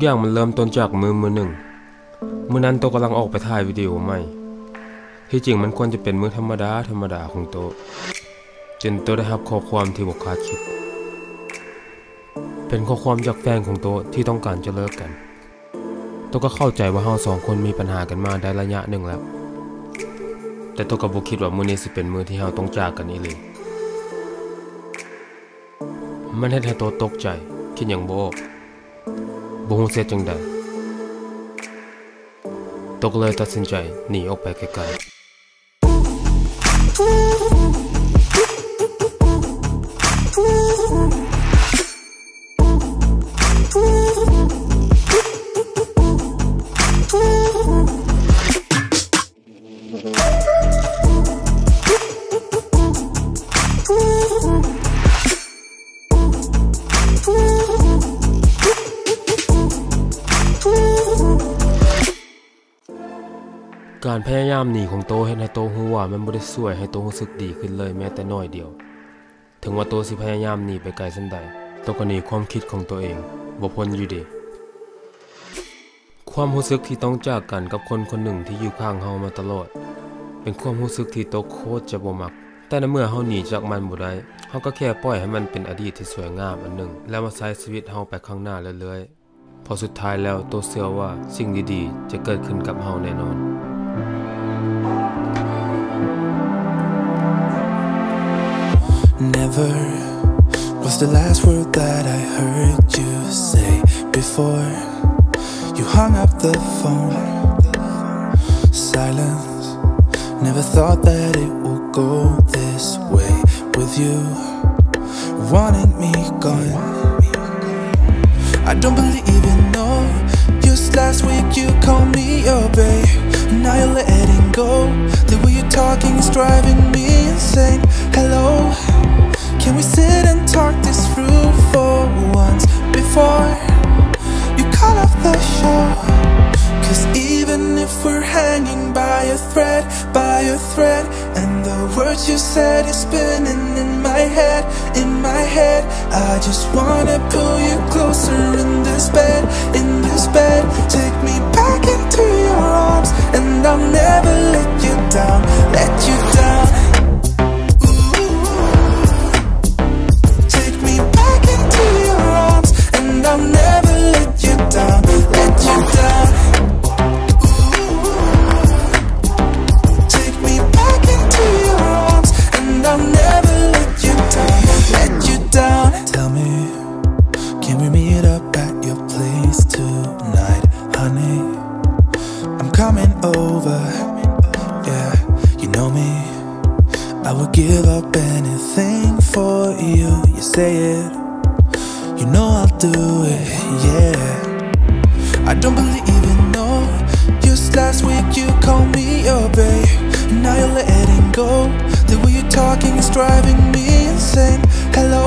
อย่างมันเริ่มต้นจากมือหนึ่งมื้อนั้นโตกำลังออกไปถ่ายวิดีโอใหม่ที่จริงมันควรจะเป็นมื้อธรรมดาของโตจนโตได้รับข้อความที่บ่คาดคิดเป็นข้อความจากแฟนของโตที่ต้องการจะเลิกกันโตก็เข้าใจว่าเฮา2คนมีปัญหากันมาได้ระยะหนึ่งแล้วแต่โตก็บ่คิดว่ามื้อนี้สิเป็นมื้อที่เฮาต้องจากกันอีหลีมันเฮ็ดให้โตตกใจคิดหยังบ่ออกบ่ฮู้เสียจังใดโตก็เลยตัดสินใจหนีออกไปไกลๆการพยายามหนีของโตเฮ็ดให้โตรู้ว่ามันบ่ได้ช่วยให้โตรู้สึกดีขึ้นเลยแม้แต่น้อยเดียวถึงว่าโตสิพยายามหนีไปไกลสันใดโตก็หนีความคิดของตัวเองบ่พ้นอยู่ดีความรู้สึกที่ต้องจากกันกับคนคนหนึ่งที่อยู่ข้างเฮามาตลอดเป็นความรู้สึกที่โตโคตรจะบ่มักแต่ในเมื่อเฮาหนีจากมันบ่ได้เฮาก็แค่ปล่อยให้มันเป็นอดีตที่สวยงามอันหนึ่งแล้วมาใช้ชีวิตเฮาไปข้างหน้าเรื่อยๆพอสุดท้ายแล้วโตเชื่อว่าสิ่งดีๆจะเกิดขึ้นกับเฮาแน่นอน Never was the last word that I heard you say before you hung up the phone. Silence, never thought that it would go this way with you wanting me gone. I don't believe in no. Just last week you called me your babe. Now you're letting go. The way you're talking is driving me insane. Hello, can we sit and talk this through for once before you cut off the show? Cause even if we're hanging by a thread, and the words you said is spinning in my head, I just wanna pull you closer in this bed, take me back into your arms, and I'll never let you down. Take me back into your arms, and I'll never let you down. Take me back into your arms, and I'll never let you down. Tell me, can we meet up at your place tonight, honey? I'm coming over, yeah, you know me. I would give up anything for you. You say it, you know I'll do it, yeah. I don't believe in no. Just last week you called me your babe. Now you're letting go. The way you're talking is driving me insane. Hello,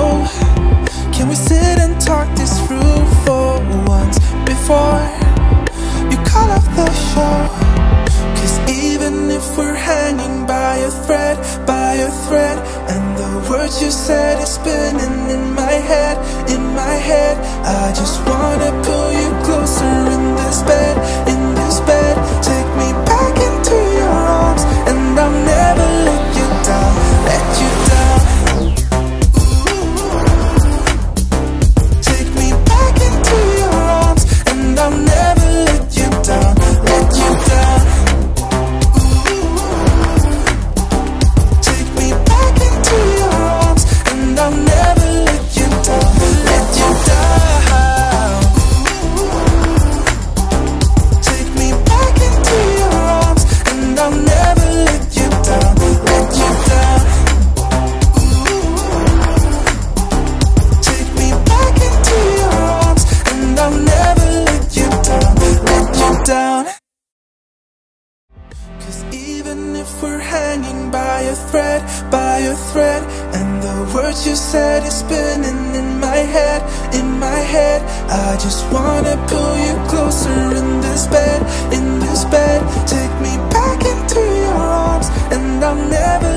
can we sit and talk this through for once before you cut off the show? Cause even if we're hanging by a thread, and the words you said is spinning in my head, I just wanna pull you closer in this bed, take me back into your arms, and I'll never let you down. Take me back into your arms, and I'll never let you down. Take me back into your arms, and I'll never let you down. Take me back into your arms, and I'll never let you down. Take me back into your arms, and I'll never let you down. Cause even if we're hanging by a thread, and the words you said is spinning in my head, I just wanna pull you closer in this bed, take me back into your arms, and I'll never